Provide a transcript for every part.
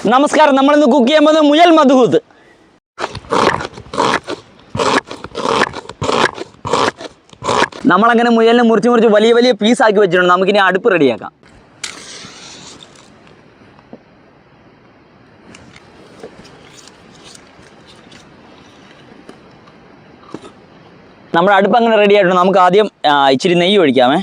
നമസ്കാരം, നമ്മളിന്ന് കുക്ക് ചെയ്യാൻ പോകുന്നത് മുയൽ മധുഹൂത്ത്. നമ്മളങ്ങനെ മുയലിനെ മുറിച്ച് വലിയ വലിയ പീസാക്കി വെച്ചിട്ടുണ്ട്. നമുക്കിനി അടുപ്പ് റെഡിയാക്കാം. നമ്മുടെ അടുപ്പ് അങ്ങനെ റെഡി ആയിട്ടുണ്ട്. നമുക്ക് ആദ്യം ഇച്ചിരി നെയ്യ് ഒഴിക്കാമേ.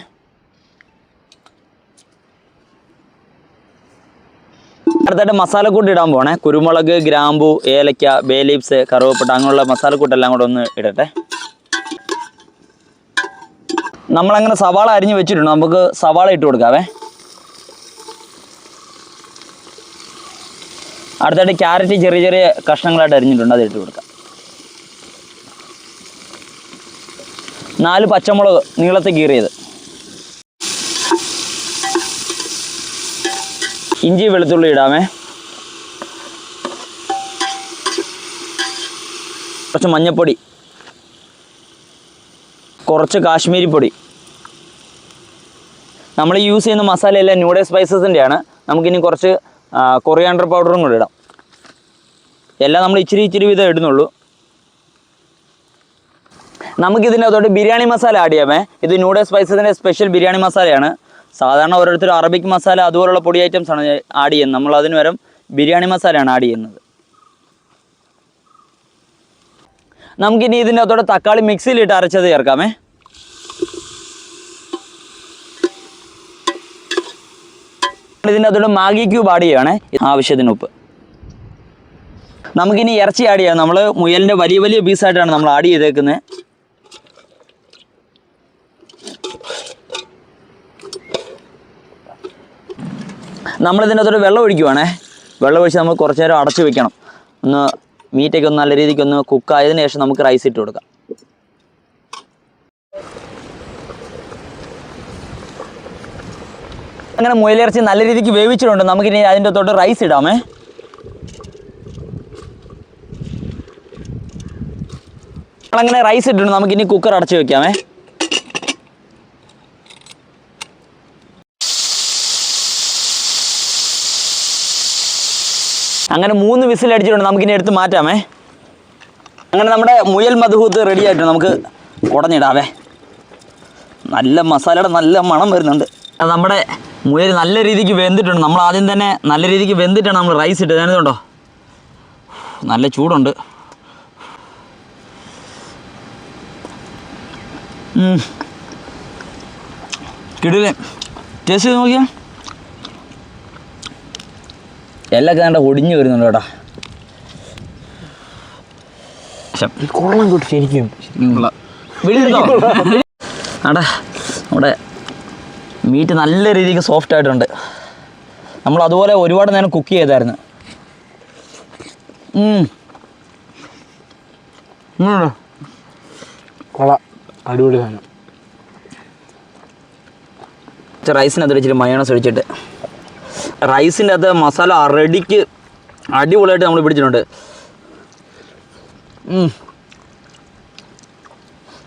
അടുത്തായിട്ട് മസാലക്കൂട്ട് ഇടാൻ പോകണേ. കുരുമുളക്, ഗ്രാമ്പു, ഏലക്ക, ബേ ലീവ്സ്, കറുവപ്പട്ട അങ്ങനെയുള്ള മസാലക്കൂട്ടെല്ലാം കൂടെ ഒന്ന് ഇടട്ടെ. നമ്മളങ്ങനെ സവാള അരിഞ്ഞ് വെച്ചിട്ടുണ്ട്. നമുക്ക് സവാള ഇട്ട് കൊടുക്കാവേ. അടുത്തായിട്ട് ക്യാരറ്റ് ചെറിയ ചെറിയ കഷ്ണങ്ങളായിട്ട് അരിഞ്ഞിട്ടുണ്ട്, അത് ഇട്ട് കൊടുക്കാം. 4 പച്ചമുളക് നീളത്തിൽ കീറിയത്, ഇഞ്ചി വെളുത്തുള്ളി ഇടാമേ. കുറച്ച് മഞ്ഞൾപ്പൊടി, കുറച്ച് കാശ്മീരി പൊടി. നമ്മൾ യൂസ് ചെയ്യുന്ന മസാലയെല്ലാം ന്യൂഡേ സ്പൈസസിൻ്റെയാണ്. നമുക്കിനി കുറച്ച് കൊറിയാണ്ടർ പൗഡറും കൂടി ഇടാം. എല്ലാം നമ്മൾ ഇച്ചിരി വീതം ഇടുന്നുള്ളൂ. നമുക്കിതിനകത്തോട്ട് ബിരിയാണി മസാല ആഡ് ചെയ്യാമേ. ഇത് ന്യൂഡേ സ്പൈസസിൻ്റെ സ്പെഷ്യൽ ബിരിയാണി മസാലയാണ്. സാധാരണ ഓരോരുത്തരും അറബിക് മസാല അതുപോലുള്ള പൊടി ഐറ്റംസ് ആണ് ആഡ് ചെയ്യുന്നത്. നമ്മൾ അതിന് പകരം ബിരിയാണി മസാലയാണ് ആഡ് ചെയ്യുന്നത്. നമുക്കിനി ഇതിൻ്റെ അകത്തോടെ തക്കാളി മിക്സിയിലിട്ട് അരച്ചത് ചേർക്കാമേ. ഇതിൻ്റെ അകത്തോടെ മാഗി ക്യൂബ് ആഡ് ചെയ്യുകയാണേ, ആവശ്യത്തിന് ഉപ്പ്. നമുക്കിനി ഇറച്ചി ആഡ് ചെയ്യാം. നമ്മൾ മുയലിൻ്റെ വലിയ വലിയ പീസായിട്ടാണ് നമ്മൾ ആഡ് ചെയ്തേക്കുന്നത്. നമ്മളിതിനകത്തൊരു വെള്ളം ഒഴിക്കുവാണേ. വെള്ളം ഒഴിച്ച് നമ്മൾ കുറച്ച് നേരം അടച്ചു വെക്കണം. ഒന്ന് മീറ്റൊക്കെ ഒന്ന് നല്ല രീതിക്ക് ഒന്ന് കുക്കായതിനു ശേഷം നമുക്ക് റൈസ് ഇട്ട് കൊടുക്കാം. അങ്ങനെ മുയലിറച്ചി നല്ല രീതിക്ക് വേവിച്ചിട്ടുണ്ട്. നമുക്കിനി അതിൻ്റെ തൊട്ട് റൈസ് ഇടാമേ. നമ്മളങ്ങനെ റൈസ് ഇട്ടിട്ടുണ്ട്. നമുക്കിനി കുക്കർ അടച്ചു വെക്കാമേ. അങ്ങനെ 3 വിസിൽ അടിച്ചിട്ടുണ്ട്. നമുക്കിനി എടുത്ത് മാറ്റാമേ. അങ്ങനെ നമ്മുടെ മുയൽ മധുഹൂത്ത് റെഡി ആയിട്ടുണ്ട്. നമുക്ക് കുടഞ്ഞിടാവേ. നല്ല മസാലയുടെ നല്ല മണം വരുന്നുണ്ട്. അത് നമ്മുടെ മുയൽ നല്ല രീതിക്ക് വെന്തിട്ടുണ്ട്. നമ്മൾ ആദ്യം തന്നെ നല്ല രീതിക്ക് വെന്തിട്ടാണ് നമ്മൾ റൈസ് ഇട്ടത്. ഞാനിതുണ്ടോ, നല്ല ചൂടുണ്ട്. കിടിലൻ ടേസ്റ്റ് ചെയ്ത് നോക്കിയാൽ എല്ലാം കണ്ട ഒടിഞ്ഞു വരുന്നുണ്ട് കേട്ടോ. കൊള്ളം കിട്ടും ശരിക്കും. ആടാ, നമ്മുടെ മീറ്റ് നല്ല രീതിക്ക് സോഫ്റ്റ് ആയിട്ടുണ്ട്. നമ്മൾ അതുപോലെ ഒരുപാട് നേരം കുക്ക് ചെയ്തായിരുന്നു. കൊള്ളാം, അടിപൊളി സാധനം. റൈസിനകത്ത് വെച്ചിട്ട് മയോണൈസ് ഒഴിച്ചിട്ട് റൈസിൻ്റെ അകത്ത് മസാല റെഡിക്ക് അടിപൊളിയായിട്ട് നമ്മൾ പിടിച്ചിട്ടുണ്ട്.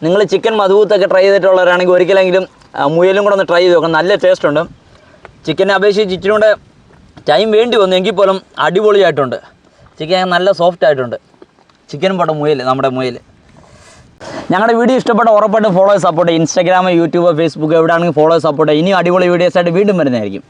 നിങ്ങൾ ചിക്കൻ മധുഹൂത്തൊക്കെ ട്രൈ ചെയ്തിട്ടുള്ളവരാണെങ്കിൽ ഒരിക്കലെങ്കിലും മുയലും കൂടെ ഒന്ന് ട്രൈ ചെയ്ത് നോക്കാം. നല്ല ടേസ്റ്റ് ഉണ്ട്. ചിക്കനെ അപേക്ഷിച്ച് ഇച്ചിരി കൂടെ ടൈം വേണ്ടി വന്നു എങ്കിൽ പോലും അടിപൊളിയായിട്ടുണ്ട്. ചിക്കൻ നല്ല സോഫ്റ്റ് ആയിട്ടുണ്ട്. ചിക്കനും പോട്ടെ, നമ്മുടെ മുയൽ. ഞങ്ങളുടെ വീഡിയോ ഇഷ്ടപ്പെട്ട ഉറപ്പായിട്ട് ഫോളോ സപ്പോർട്ട് ചെയ്യുക. ഇൻസ്റ്റാഗ്രാം, യൂട്യൂബ്, ഫേസ്ബുക്ക് എവിടെയാണെങ്കിൽ ഫോളോ സപ്പോർട്ട് ചെയ്യുക. ഇനിയും അടിപൊളി വീഡിയോസായിട്ട് വീണ്ടും വരുന്നതായിരിക്കും.